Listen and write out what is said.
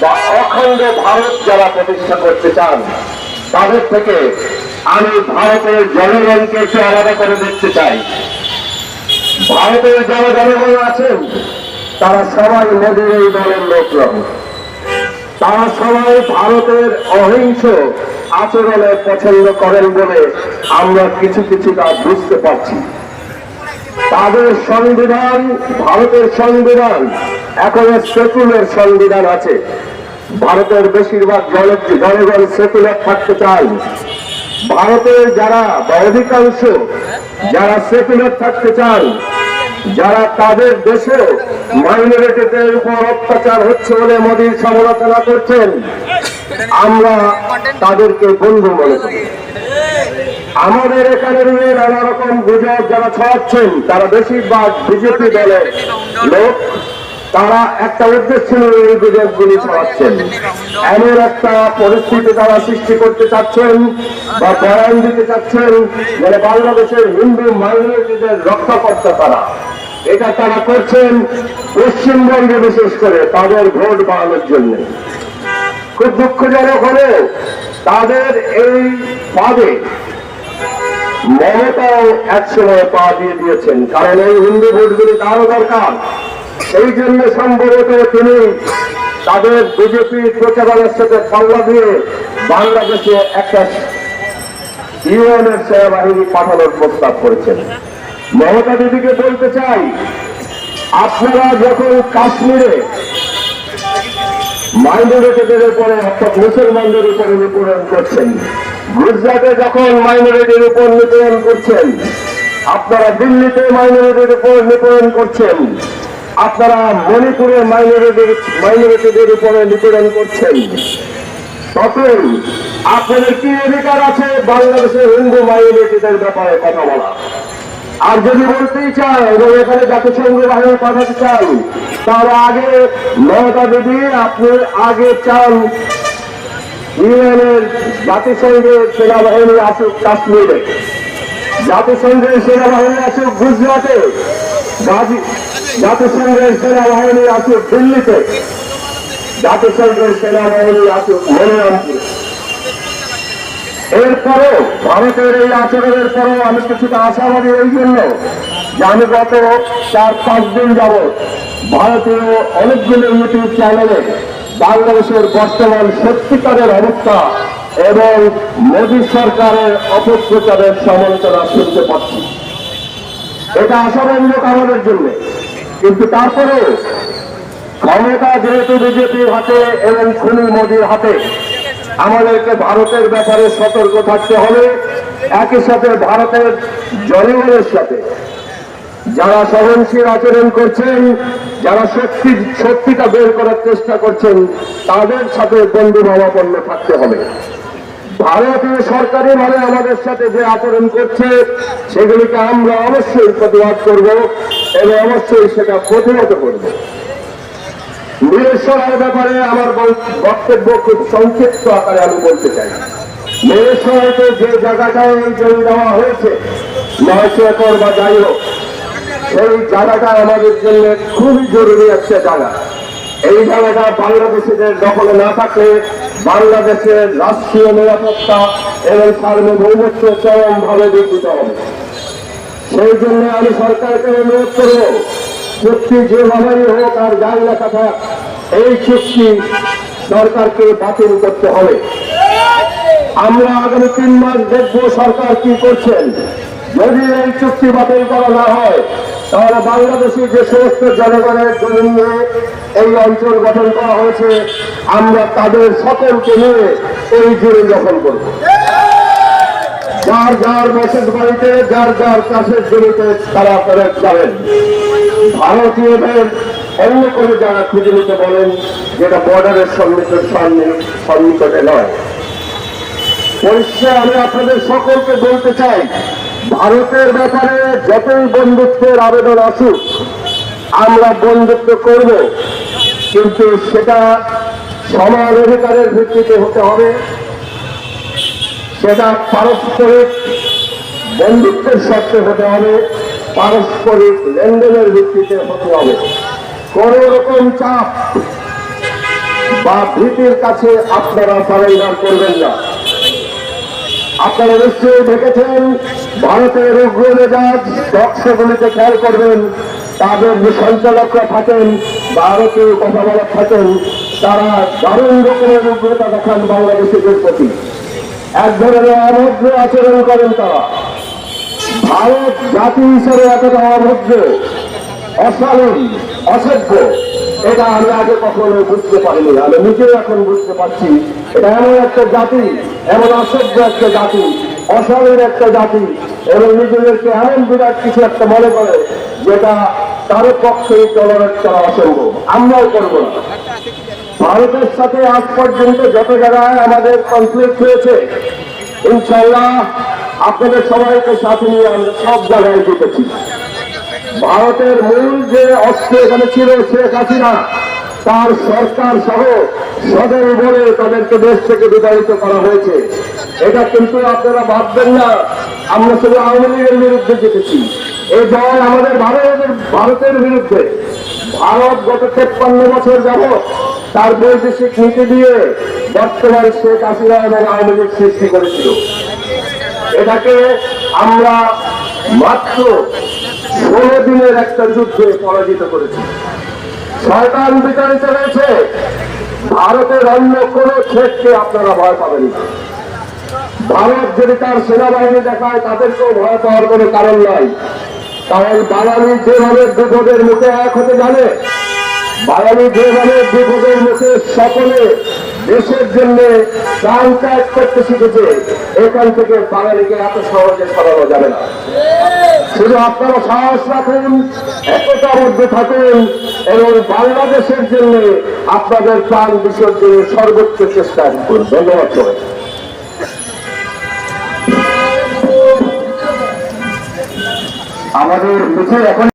বা অখণ্ড ভারত যারা প্রতিষ্ঠা করতে চান, তাদের থেকে আমি ভারতের জনগণকে একটু আলাদা করে দেখতে চাই। ভারতের যারা জনগণ আছেন তারা সবাই মোদীর এই দলের লোকরা। তারা সবাই ভারতের অহিংস আচরণে পছন্দ করেন বলে আমরা কিছু কিছুটা বুঝতে পারছি। তাদের সংবিধান, ভারতের সংবিধান এখনো সেকুলার সংবিধান আছে। ভারতের বেশিরভাগ জনগণ সেকুলার থাকতে চান। ভারতের যারা বা অধিকাংশ যারা সেকুলার থাকতে চান, যারা তাদের দেশে মাইনরিটিদের উপর অত্যাচার হচ্ছে বলে মোদীর সমালোচনা করছেন, আমরা তাদেরকে বন্ধু মনে করি। আমাদের এখানে নানা রকম গুজব যারা ছড়াচ্ছেন তারা বেশিরভাগ বিজেপি দলের লোক। তারা একটা উদ্দেশ্য নিয়ে এই গুজবগুলি ছড়াচ্ছেন। এমন একটা পরিস্থিতি তারা সৃষ্টি করতে চাচ্ছেন বা বয়ান দিতে চাচ্ছেন মানে বাংলাদেশের হিন্দু মাইনরিটিদের রক্ষাকর্তা তারা। এটা তারা করছেন পশ্চিমবঙ্গে, বিশেষ করে তাদের ভোট বাড়ানোর জন্য। খুব দুঃখজনক হলে তাদের এই পাবে মমতাও একসময় পা দিয়ে দিয়েছেন, কারণ এই হিন্দু ভোটগুলি তারও দরকার। সেই জন্য সম্ভবত তিনি তাদের বিজেপির প্রচারণার সাথে পাল্লা দিয়ে বাংলাদেশে একটা ইউএনের সেনাবাহিনী পাঠানোর প্রস্তাব করেছেন। মমতা দিদিকে বলতে চাই, আপনারা যখন কাশ্মীরে মাইনরিটিদের উপরে অর্থাৎ মুসলমানদের উপরে নিপীড়ন করছেন, গুজরাটে যখন মাইনরিটির উপর নিপীড়ন করছেন, আপনারা দিল্লিতে মাইনরিটির উপর নিপীড়ন করছেন, আপনারা মণিপুরে মাইনরিটিদের উপরে নিপীড়ন করছেন, তখন আপনাদের কি অধিকার আছে বাংলাদেশের হিন্দু মাইনরিটিদের ব্যাপারে কথা বলা? আর যদি বলতেই চান এবং এখানে জাতিসংঘ বাহিনী পাঠাতে চান, তার আগে মমতা দিদি আপনি আগে চান ইউএনের জাতিসংঘের সেনাবাহিনী আসুক কাশ্মীরে, জাতিসংঘের সেনাবাহিনী আসুক গুজরাটে, জাতিসংঘের সেনাবাহিনী আসুক দিল্লিতে, জাতিসংঘের সেনাবাহিনী আসুক মনিরামপুরে। এরপরও ভারতের এই আচরণের পরও আমি কিছুটা আশাবাদী এই জন্য যে আমি গত 4-5 দিন যাবৎ ভারতীয় অনেকগুলো ইউটিউব চ্যানেলে বাংলাদেশের বর্তমান সত্যিকারের অবস্থা এবং মোদী সরকারের অপপ্রচারের সমালোচনা শুনতে পাচ্ছি। এটা আশাব্যঞ্জক আমাদের জন্য, কিন্তু তারপরেও ক্ষমতা যেহেতু বিজেপির হাতে এবং খুনি মোদীর হাতে, আমাদেরকে ভারতের ব্যাপারে সতর্ক থাকতে হবে। একই সাথে ভারতের জনগণের সাথে যারা সহনশীল আচরণ করছেন, যারা সত্যিটা বের করার চেষ্টা করছেন, তাদের সাথে বন্ধুভাবাপন্ন থাকতে হবে। ভারতীয় সরকারি ভাবে আমাদের সাথে যে আচরণ করছে সেগুলিকে আমরা অবশ্যই প্রতিবাদ করব এবং অবশ্যই সেটা প্রতিহত করব। নিরেশ্বরের ব্যাপারে আমার বক্তব্য খুব সংক্ষিপ্ত আকারে আমি বলতে চাই। নিরেশ্বরকে যে জায়গাটায় এই জমি দেওয়া হয়েছে 900 একর বা যাই হোক, সেই জায়গাটা আমাদের জন্য খুবই জরুরি একটা জায়গা। এই জায়গাটা বাংলাদেশিদের দখলে না থাকলে বাংলাদেশের রাষ্ট্রীয় নিরাপত্তা এবং সার্বভৌমত্ব চরমভাবে বিঘ্নিত হবে। সেই জন্য আমি সরকারকে অনুরোধ করব, চুক্তি যেভাবেই হোক আর যাই লেখা থাক, এই চুক্তি সরকারকে বাতিল করতে হবে। আমরা আগামী 3 মাস দেখব সরকার কি করছেন। যদি এই চুক্তি বাতিল করা না হয় তাহলে বাংলাদেশের যে সমস্ত জনগণের জন্য এই অঞ্চল গঠন করা হয়েছে, আমরা তাদের সকলকে নিয়ে এই জমি দখল করব। যার যার বসত বাড়িতে, যার যার চাষের জমিতে তারা করে যাবেন। ভারতীয়দের অন্য কোনো জায়গা খুঁজে নিতে বলেন যেটা বর্ডারের সন্নিকটে নয়। পরিষ্কার আমি আপনাদের সকলকে বলতে চাই, ভারতের ব্যাপারে যতই বন্ধুত্বের আবেদন আসুক আমরা বন্ধুত্ব করব, কিন্তু সেটা সমান অধিকারের ভিত্তিতে হতে হবে। সেটা পারস্পরিক বন্ধুত্বের স্বার্থে হতে হবে, পারস্পরিক লেনদেনের ভিত্তিতে হতে হবে। কোন রকম চাপ বা ভীতির কাছে আপনারা সারেন্ডার করবেন না। আপনারা নিশ্চয়ই দেখেছেন ভারতের উগ্র মেজাজ বক্সগুলিতে খেয়াল করবেন, তাদের যে সঞ্চালকরা থাকেন, ভারতীয় কথা বলা থাকেন, তারা দারুণ রকমের উগ্রতা দেখান বাংলাদেশিদের প্রতি। এক ধরনের অভদ্র আচরণ করেন তারা। ভারত জাতি হিসেবে এতটা অভদ্র, অশালীন, অসভ্য, এটা আমি আগে কখনো বুঝতে পারিনি। আমি নিজেও এখন বুঝতে পারছি এটা এমন একটা জাতি, এমন অসভ্য একটা জাতি, অশালীন একটা জাতি, এবং নিজেদেরকে এমন বিরাট কিছু একটা মনে করে যেটা তার পক্ষে টলারেট করা অসম্ভব। আমরাও করবো না। ভারতের সাথে আজ পর্যন্ত যত জায়গায় আমাদের কনফ্লিক্ট হয়েছে, ইনশাল্লাহ আপনাদের সবাইকে সাথে নিয়ে আমরা সব জায়গায় জিতেছি। ভারতের মূল যে অস্ত্র এখানে ছিল শেখ হাসিনা, তার সরকার সহ সদর বলে তাদেরকে দেশ থেকে বিতাড়িত করা হয়েছে। এটা কিন্তু আপনারা ভাববেন না আমরা শুধু আওয়ামী লীগের বিরুদ্ধে জিতেছি। এই দল আমাদের ভারতের বিরুদ্ধে। ভারত গত 53 বছর যাবৎ তার বৈদেশিক নীতি দিয়ে বর্তমান শেখ হাসিনা এবং আওয়ামী লীগ সৃষ্টি করেছিল। এটাকে আমরা মাত্র 16 দিনের একটা যুদ্ধে পরাজিত করেছি। শয়তান বিতাড়িত রয়েছে। ভারতের অন্য কোন ছেদকে আপনারা ভয় পাবেন না। ভারত যদি তার সেনাবাহিনী দেখায় তাদেরকেও ভয় পাওয়ার কোনো কারণ নাই। কারণ বাঙালি যেভাবে বিপদের মুখে এক হতে জানে, বাঙালি যেভাবে বিপদের মুখে সকলে দেশের জন্য প্রাণ ত্যাগ করতে শিখেছে, এখান থেকে বাঙালিকে এত সহজে সরানো যাবে না। শুধু আপনারা সাহস রাখুন, একতাবদ্ধ থাকুন এবং বাংলাদেশের জন্য আপনাদের প্রাণ বিসর্জনের সর্বোচ্চ চেষ্টা করুন। ধন্যবাদ সবাই। আমাদের মিছিল এখন